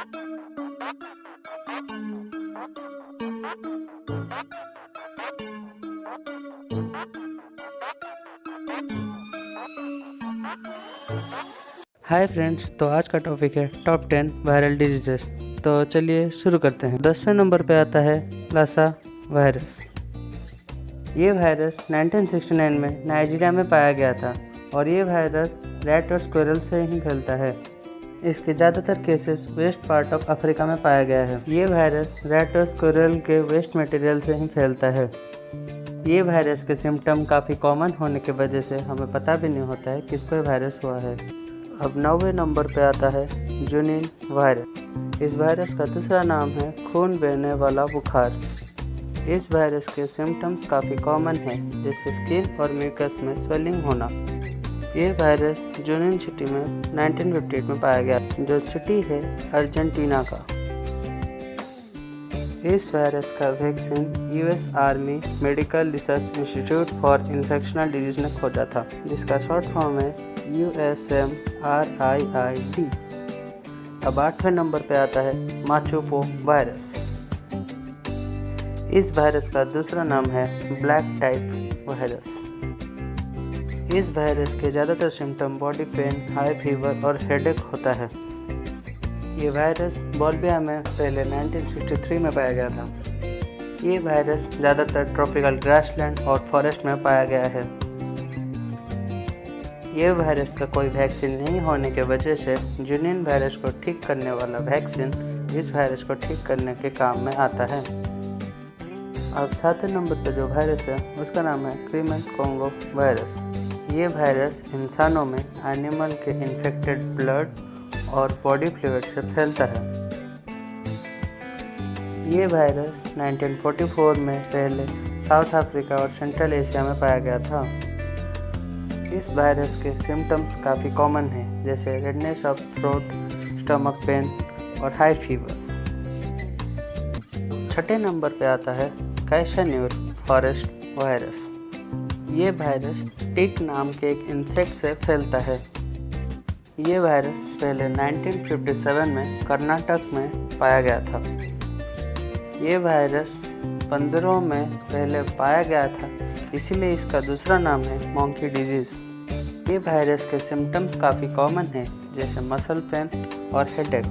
Hi friends, तो आज का टॉपिक है टॉप 10 वायरल डिजीजेस। तो चलिए शुरू करते हैं। 10वें नंबर पे आता है लासा वायरस। ये वायरस 1969 में नाइजीरिया में पाया गया था और ये वायरस रैट और स्क्विरल से ही फैलता है। इसके ज़्यादातर cases west part of Africa में पाया गया है। ये वायरस रैट और स्क्विरल के वेस्ट मटेरियल से ही फैलता है। ये वायरस के सिम्टम काफ़ी कॉमन होने की वजह से हमें पता भी नहीं होता है किसको वायरस हुआ है। अब 9वें नंबर पे आता है जुनिन वायरस। इस वायरस का दूसरा नाम है खून बहने वाला बुखार। इस वायरस के सिम्टम्स काफ़ी कॉमन है, जैसे स्किन और म्यूकस में स्वेलिंग होना। ये वायरस जुनिन सिटी में 1958 में पाया गया, जो सिटी है अर्जेंटीना का। इस वायरस का vaccine US army medical research institute for infectional disease ने खोजा था, जिसका शॉर्ट फॉर्म है USMRIID। अब 8वें नंबर पे आता है माचुपो वायरस। इस वायरस का दूसरा नाम है ब्लैक टाइप वायरस। इस वायरस के ज़्यादातर symptom body pain, high fever और हेडेक होता है। ये वायरस बोल्विया में पहले 1963 में पाया गया था। ये वायरस ज़्यादातर ट्रॉपिकल ग्रासलैंड और फॉरेस्ट में पाया गया है। ये वायरस का कोई वैक्सीन नहीं होने की वजह से जुनिन वायरस को ठीक करने वाला वैक्सीन इस वायरस को ठीक करने के काम में आता है। अब 7वें नंबर पर जो वायरस है उसका नाम है क्रिमन कोंगो वायरस। ये वायरस इंसानों में एनिमल के इन्फेक्टेड ब्लड और बॉडी फ्लूइड से फैलता है। ये वायरस 1944 में पहले साउथ अफ्रीका और सेंट्रल एशिया में पाया गया था। इस वायरस के सिम्टम्स काफ़ी कॉमन हैं, जैसे redness of throat, stomach pain और हाई फीवर। 6ठे नंबर पे आता है कैशन्यूर फॉरेस्ट वायरस। ये वायरस टिक नाम के एक इंसेक्ट से फैलता है। ये वायरस पहले 1957 में कर्नाटक में पाया गया था। ये वायरस 15 में पहले पाया गया था, इसीलिए इसका दूसरा नाम है मॉन्की डिजीज़। ये वायरस के सिम्टम्स काफ़ी कॉमन हैं, जैसे मसल पेन और हेडेक।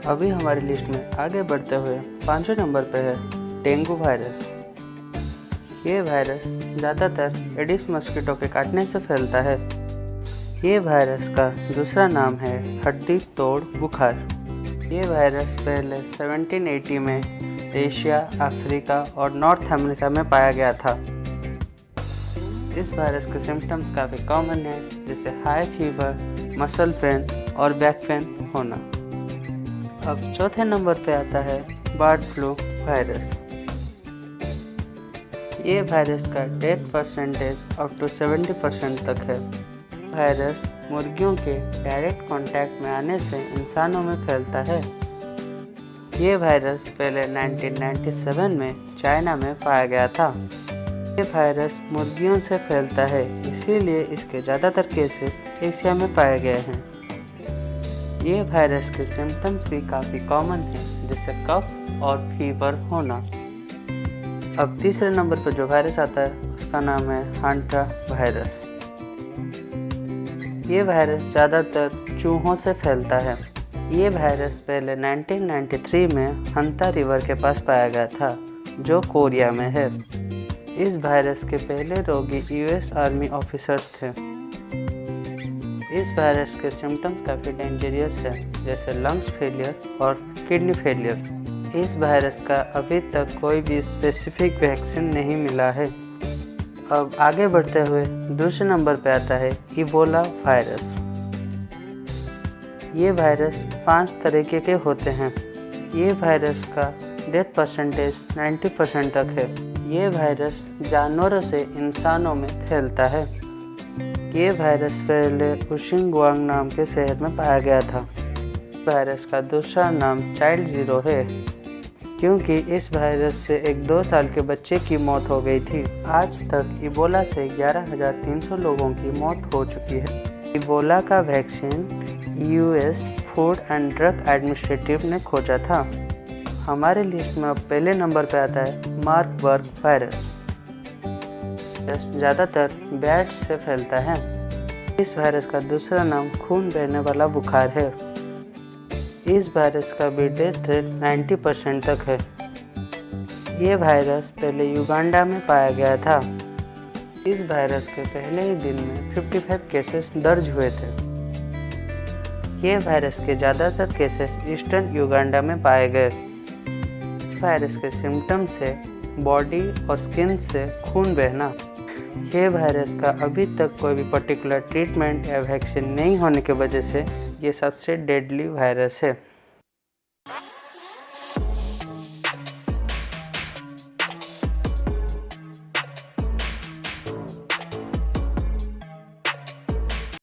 अभी हमारी लिस्ट में आगे बढ़ते हुए 5वें नंबर पर है डेंगू वायरस। ये वायरस ज़्यादातर एडिस मस्कीटो के काटने से फैलता है। ये वायरस का दूसरा नाम है हड्डी तोड़ बुखार। ये वायरस पहले 1780 में एशिया, अफ्रीका और नॉर्थ अमेरिका में पाया गया था। इस वायरस के सिम्टम्स काफ़ी कॉमन हैं, जैसे हाई फीवर, मसल पेन और बैक पेन होना। अब 4थे नंबर पे आता है बर्ड फ्लू वायरस। ये वायरस का डेथ परसेंटेज अप टू 70% तक है। वायरस मुर्गियों के डायरेक्ट कांटेक्ट में आने से इंसानों में फैलता है। ये वायरस पहले 1997 में चाइना में पाया गया था। ये वायरस मुर्गियों से फैलता है, इसीलिए इसके ज़्यादातर केसेस एशिया में पाए गए हैं। ये वायरस के सिम्टम्स भी काफ़ी कॉमन हैं, जैसे कफ और फीवर होना। अब तीसरे नंबर पर जो वायरस आता है उसका नाम है हांटा वायरस। ये वायरस ज़्यादातर चूहों से फैलता है। ये वायरस पहले 1993 में हंता रिवर के पास पाया गया था, जो कोरिया में है। इस वायरस के पहले रोगी यूएस आर्मी ऑफिसर्स थे। इस वायरस के सिम्टम्स काफ़ी डेंजरियस हैं, जैसे लंग्स फेलियर और किडनी फेलियर। इस वायरस का अभी तक कोई भी स्पेसिफिक वैक्सीन नहीं मिला है। अब आगे बढ़ते हुए दूसरे नंबर पे आता है इबोला वायरस। ये वायरस 5 तरीके के होते हैं। ये वायरस का डेथ परसेंटेज 90% तक है। ये वायरस जानवरों से इंसानों में फैलता है। ये वायरस पहले उशिंगवांग नाम के शहर में पाया गया था। वायरस का दूसरा नाम चाइल्ड ज़ीरो है, क्योंकि इस वायरस से एक 2 साल के बच्चे की मौत हो गई थी। आज तक इबोला से 11,300 लोगों की मौत हो चुकी है। इबोला का vaccine US food and drug administrative ने खोजा था। हमारे लिस्ट में अब पहले नंबर पर आता है मार्बर्ग वायरस। ज़्यादातर बैट्स से फैलता है। इस वायरस का दूसरा नाम खून बहने वाला बुखार है। इस वायरस का भी डेथ रेट 90% तक है। ये वायरस पहले युगांडा में पाया गया था। इस वायरस के पहले ही दिन में 55 केसेस दर्ज हुए थे। ये वायरस के ज़्यादातर केसेस ईस्टर्न युगांडा में पाए गए। वायरस के सिम्टम्स है बॉडी और स्किन से खून बहना। ये वायरस का अभी तक कोई भी पर्टिकुलर ट्रीटमेंट या वैक्सीन नहीं होने की वजह से ये सबसे डेडली वायरस है।